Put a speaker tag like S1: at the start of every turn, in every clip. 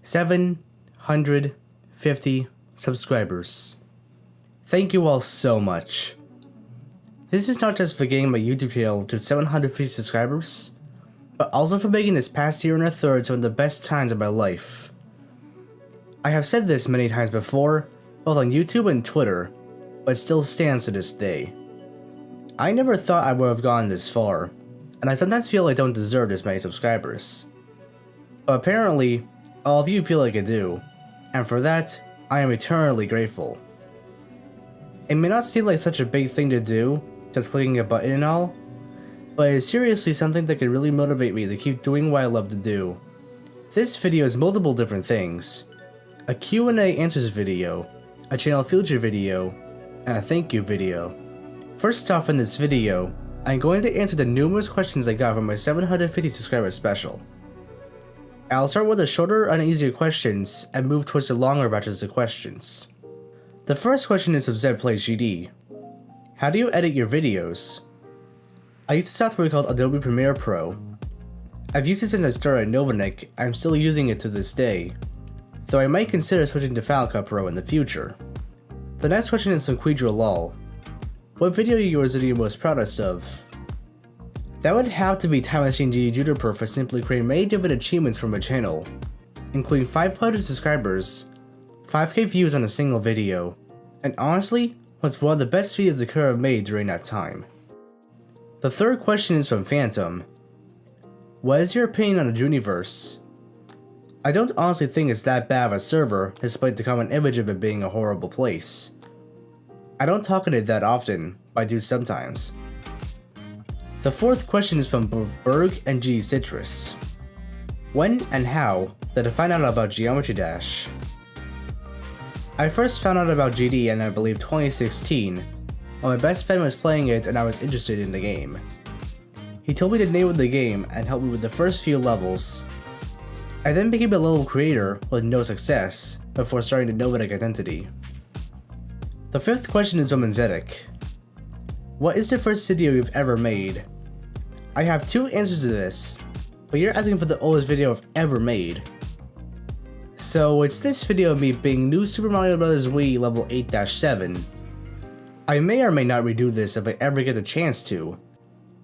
S1: 750 subscribers. Thank you all so much. This is not just for getting my YouTube channel to 750 subscribers, but also for making this past year and a third some of the best times of my life. I have said this many times before, both on YouTube and Twitter, but it still stands to this day. I never thought I would have gone this far, and I sometimes feel I don't deserve this many subscribers. But apparently, all of you feel like I do, and for that, I am eternally grateful. It may not seem like such a big thing to do, just clicking a button and all, but it is seriously something that could really motivate me to keep doing what I love to do. This video is multiple different things: a Q&A answers video, a channel feature video, and a thank you video. First off, in this video, I'm going to answer the numerous questions I got from my 750 subscriber special. I'll start with the shorter and easier questions and move towards the longer batches of questions. The first question is from 𝗂𝗂𝗀𝗶𝗰. How do you edit your videos? I use a software called Adobe Premiere Pro. I've used it since I started NovaNick, and I'm still using it to this day, though I might consider switching to Final Cut Pro in the future. The next question is from 𝗂𝗂𝘀𝗶𝗰. What video of yours are you most proudest of? That would have to be Time Machine 𝗗𝗂𝗀𝗶 for simply creating many different achievements for my channel, including 500 subscribers, 5k views on a single video, and honestly, was one of the best videos I could have made during that time. The third question is from 𝗂𝗂𝘀𝗶. What is your opinion on the Juniverse? I don't honestly think it's that bad of a server, despite the common image of it being a horrible place. I don't talk on it that often, but I do sometimes. The fourth question is from Bladverk and 𝗂𝗂𝘀𝗀𝗏. When and how did I find out about Geometry Dash? I first found out about GD in I believe 2016, when my best friend was playing it and I was interested in the game. He told me the name of the game and helped me with the first few levels. I then became a level creator with no success before starting the NovaNick identity. The fifth question is from 𝗂𝗀𝗃. What is the first video you've ever made? I have two answers to this, but you're asking for the oldest video I've ever made. So it's this video of me being New Super Mario Bros. Wii level 8-7. I may or may not redo this if I ever get the chance to,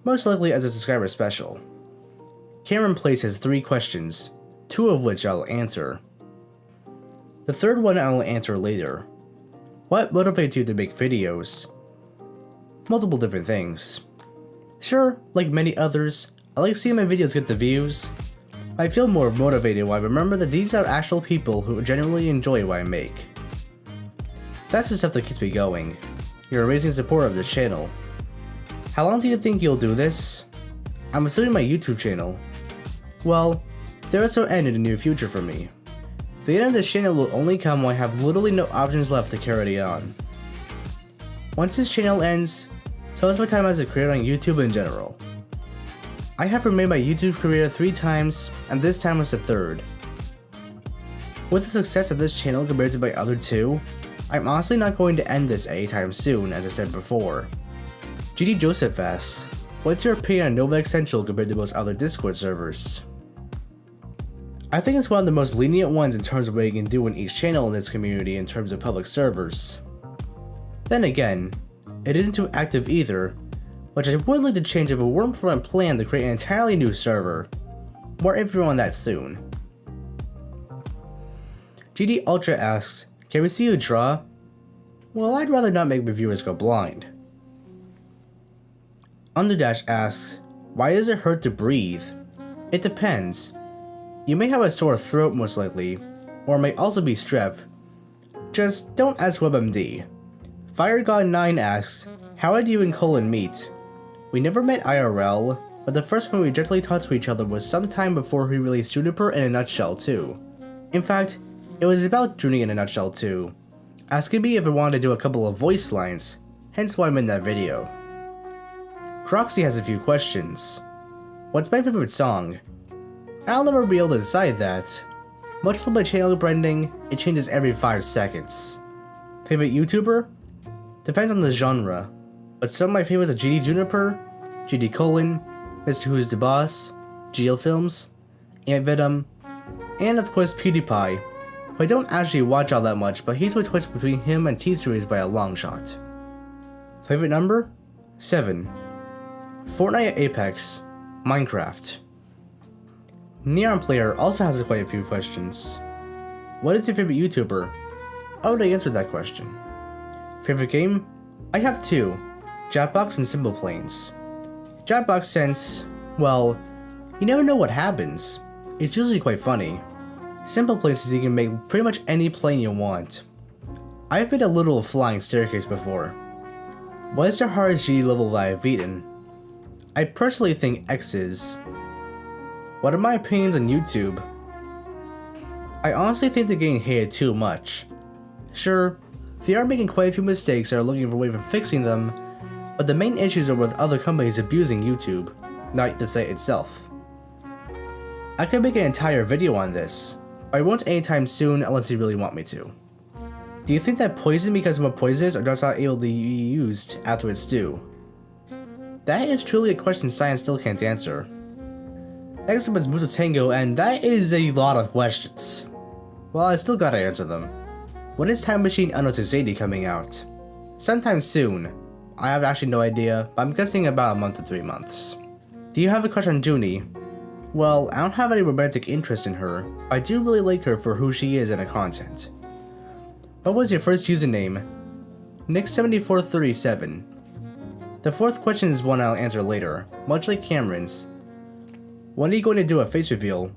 S1: most likely as a subscriber special. Cameron Place has 3 questions, 2 of which I'll answer. The third one I will answer later. What motivates you to make videos? Multiple different things. Sure, like many others, I like seeing my videos get the views. I feel more motivated when I remember that these are actual people who genuinely enjoy what I make. That's the stuff that keeps me going. You're a amazing supporter of this channel. How long do you think you'll do this? I'm assuming my YouTube channel. Well, there is no end in the near future for me. The end of this channel will only come when I have literally no options left to carry it on. Once this channel ends, so is my time as a creator on YouTube in general. I have remade my YouTube career 3 times, and this time was the 3rd. With the success of this channel compared to my other 2, I'm honestly not going to end this anytime soon, as I said before. GD Joseph asks, what's your opinion on Nova Essential compared to most other Discord servers? I think it's one of the most lenient ones in terms of what you can do in each channel in this community in terms of public servers. Then again, it isn't too active either, which I would like to change if a Wormfront plan to create an entirely new server. More info on that soon. GD Ultra asks, can we see you draw? Well, I'd rather not make my viewers go blind. Underdash asks, why does it hurt to breathe? It depends. You may have a sore throat most likely, or it may also be strep. Just don't ask WebMD. FireGod9 asks, how did you and Colin meet? We never met IRL, but the first time we directly talked to each other was sometime before he released Juniper in a Nutshell 2. In fact, it was about Junie in a Nutshell 2, asking me if I wanted to do a couple of voice lines, hence why I'm in that video. Croxy has a few questions. What's my favorite song? I'll never be able to decide that. Much like my channel branding, it changes every 5 seconds. Favorite YouTuber? Depends on the genre, but some of my favorites are GD Juniper, GD Colon, Mr. Who's the Boss, GeoFilms, Ant Venom, And of course PewDiePie, who I don't actually watch all that much, but he's my choice between him and T-Series by a long shot. Favorite number? 7. Fortnite, Apex, Minecraft. Neon Player also has quite a few questions. What is your favorite YouTuber? I already answered that question. Favorite game? I have 2, Jackbox and Simple Planes. Jackbox since, well, you never know what happens. It's usually quite funny. Simple Planes is you can make pretty much any plane you want. I've made a little flying staircase before. What is the hardest G level that I've beaten? I personally think X is. What are my opinions on YouTube? I honestly think they're getting hated too much. Sure, they are making quite a few mistakes and are looking for ways of fixing them, but the main issues are with other companies abusing YouTube, not the site itself. I could make an entire video on this, but I won't anytime soon unless you really want me to. Do you think that poison becomes more poisonous or just not able to be used after it's due? That is truly a question science still can't answer. Next up is 𝗂𝘂𝘀𝗶𝗰 and that is a lot of questions. Well, I still gotta answer them. When is Time Machine Under 680 coming out? Sometime soon. I have actually no idea, but I'm guessing about a month to 3 months. Do you have a crush on Junie? Well, I don't have any romantic interest in her, but I do really like her for who she is and her content. What was your first username? Nick7437. The 4th question is one I'll answer later, much like Cameron's. When are you going to do a face reveal?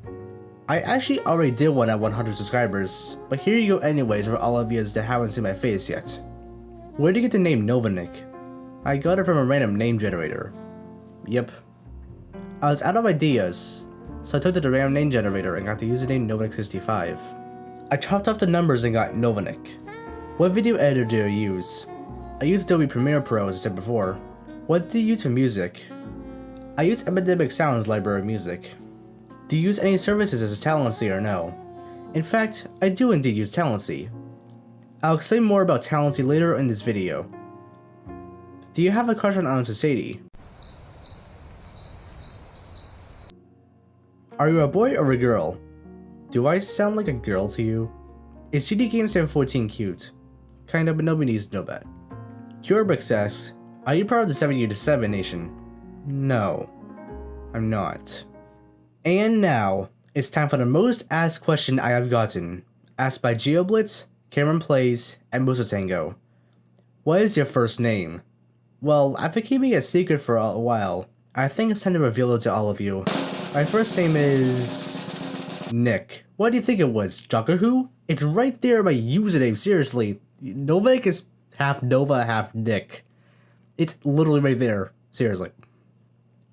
S1: I actually already did one at 100 subscribers, but here you go anyways for all of you that haven't seen my face yet. Where did you get the name NovaNick? I got it from a random name generator. Yep. I was out of ideas, so I took to the random name generator and got the username NovaNick65. I chopped off the numbers and got NovaNick. What video editor do you use? I use Adobe Premiere Pro as I said before. What do you use for music? I use Epidemic Sound's library of music. Do you use any services as a Talently or no? In fact, I do indeed use Talently. I'll explain more about Talently later in this video. Do you have a crush on 𝗂𝘂𝘀𝗶𝗰? Are you a boy or a girl? Do I sound like a girl to you? Is GDGame714 cute? Kinda, but nobody needs to know that. 𝗂𝗶𝘀𝗀𝗋 asks, are you part of the 7U7 Nation? No, I'm not. And now, it's time for the most asked question I have gotten, asked by GeoBlitz, Cameron Plays, and 𝗂𝘂𝘀𝗀𝗀𝗋. What is your first name? Well, I've been keeping it a secret for a while. I think it's time to reveal it to all of you. My first name is Nick. What do you think it was? Jockerwho? It's right there in my username, seriously. NovaNick is half Nova, half Nick. It's literally right there, seriously.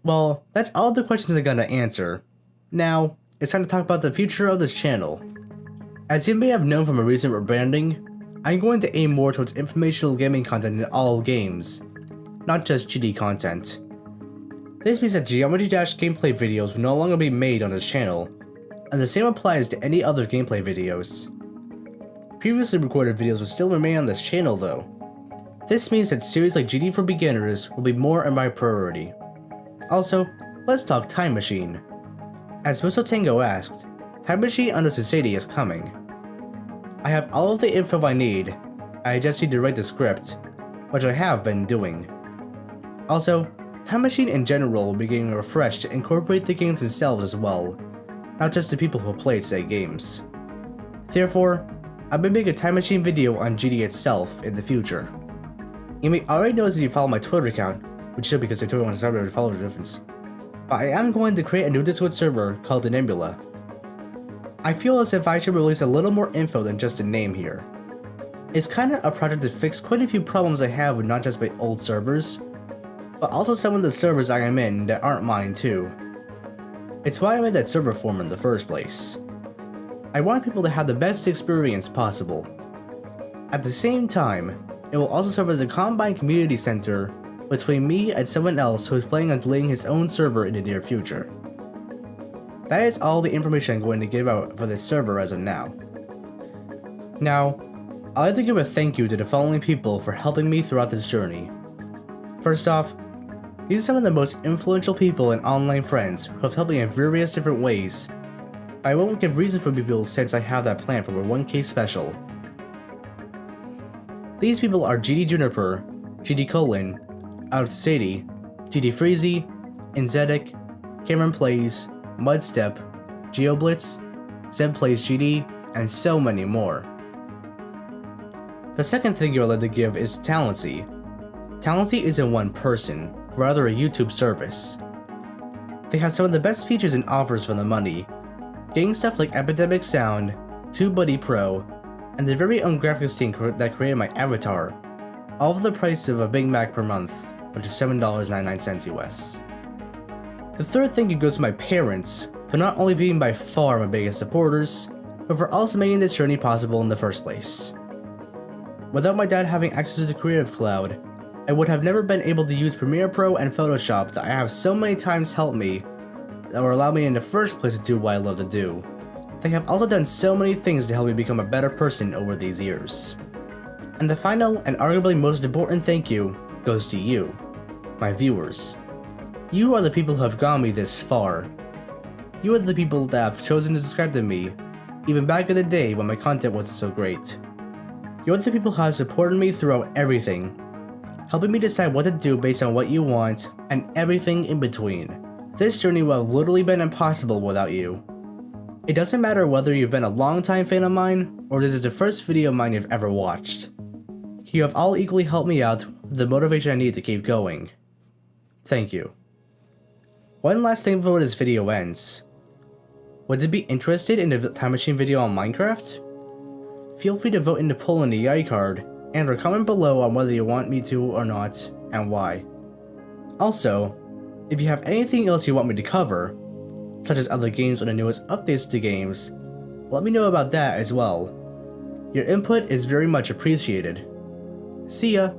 S1: Well, that's all the questions I'm gonna answer. Now, it's time to talk about the future of this channel. As you may have known from a recent rebranding, I'm going to aim more towards informational gaming content in all games, not just GD content. This means that Geometry Dash gameplay videos will no longer be made on this channel, and the same applies to any other gameplay videos. Previously recorded videos will still remain on this channel though. This means that series like GD for Beginners will be more in my priority. Also, let's talk Time Machine. As 𝗂𝘂𝘀𝘀𝗀𝗋 asked, Time Machine Under 680 is coming. I have all of the info I need, I just need to write the script, which I have been doing. Also, Time Machine in general will be getting refreshed to incorporate the games themselves as well, not just the people who play said games. Therefore, I'll be making a Time Machine video on GD itself in the future. You may already know as you follow my Twitter account, which should because I totally want to start to follow the difference. But I am going to create a new Discord server called the Nebula. I feel as if I should release a little more info than just a name here. It's kinda a project to fix quite a few problems I have with not just my old servers, but also some of the servers I am in that aren't mine too. It's why I made that server form in the first place. I want people to have the best experience possible. At the same time, it will also serve as a combined community center between me and someone else who is planning on deleting his own server in the near future. That is all the information I'm going to give out for this server as of now. Now, I'd like to give a thank you to the following people for helping me throughout this journey. First off, these are some of the most influential people and online friends who have helped me in various different ways. I won't give reason for people since I have that plan for a 1K special. These people are GD Juniper, GD Colon, Out Sadie, GD Freezy, Inzedic, Cameron Plays, Mudstep, GeoBlitz, Zeb Plays GD, and so many more. The second thing you're allowed to give is Talency. Talency isn't one person, rather a YouTube service. They have some of the best features and offers for the money, getting stuff like Epidemic Sound, TubeBuddy Pro, and the very own graphics team that created my avatar, all for the price of a Big Mac per month, which is $7.99 US. The third thank you goes to my parents for not only being by far my biggest supporters, but for also making this journey possible in the first place. Without my dad having access to the Creative Cloud, I would have never been able to use Premiere Pro and Photoshop that I have so many times helped me, or allowed me in the first place to do what I love to do. They have also done so many things to help me become a better person over these years. And the final and arguably most important thank you goes to you, my viewers. You are the people who have gotten me this far. You are the people that have chosen to subscribe to me, even back in the day when my content wasn't so great. You're the people who have supported me throughout everything, helping me decide what to do based on what you want, and everything in between. This journey would have literally been impossible without you. It doesn't matter whether you've been a long-time fan of mine, or this is the first video of mine you've ever watched. You have all equally helped me out with the motivation I need to keep going. Thank you. One last thing before this video ends. Would you be interested in the time machine video on Minecraft? Feel free to vote in the poll in the iCard, and or comment below on whether you want me to or not, and why. Also, if you have anything else you want me to cover, such as other games or the newest updates to games, let me know about that as well. Your input is very much appreciated. See ya!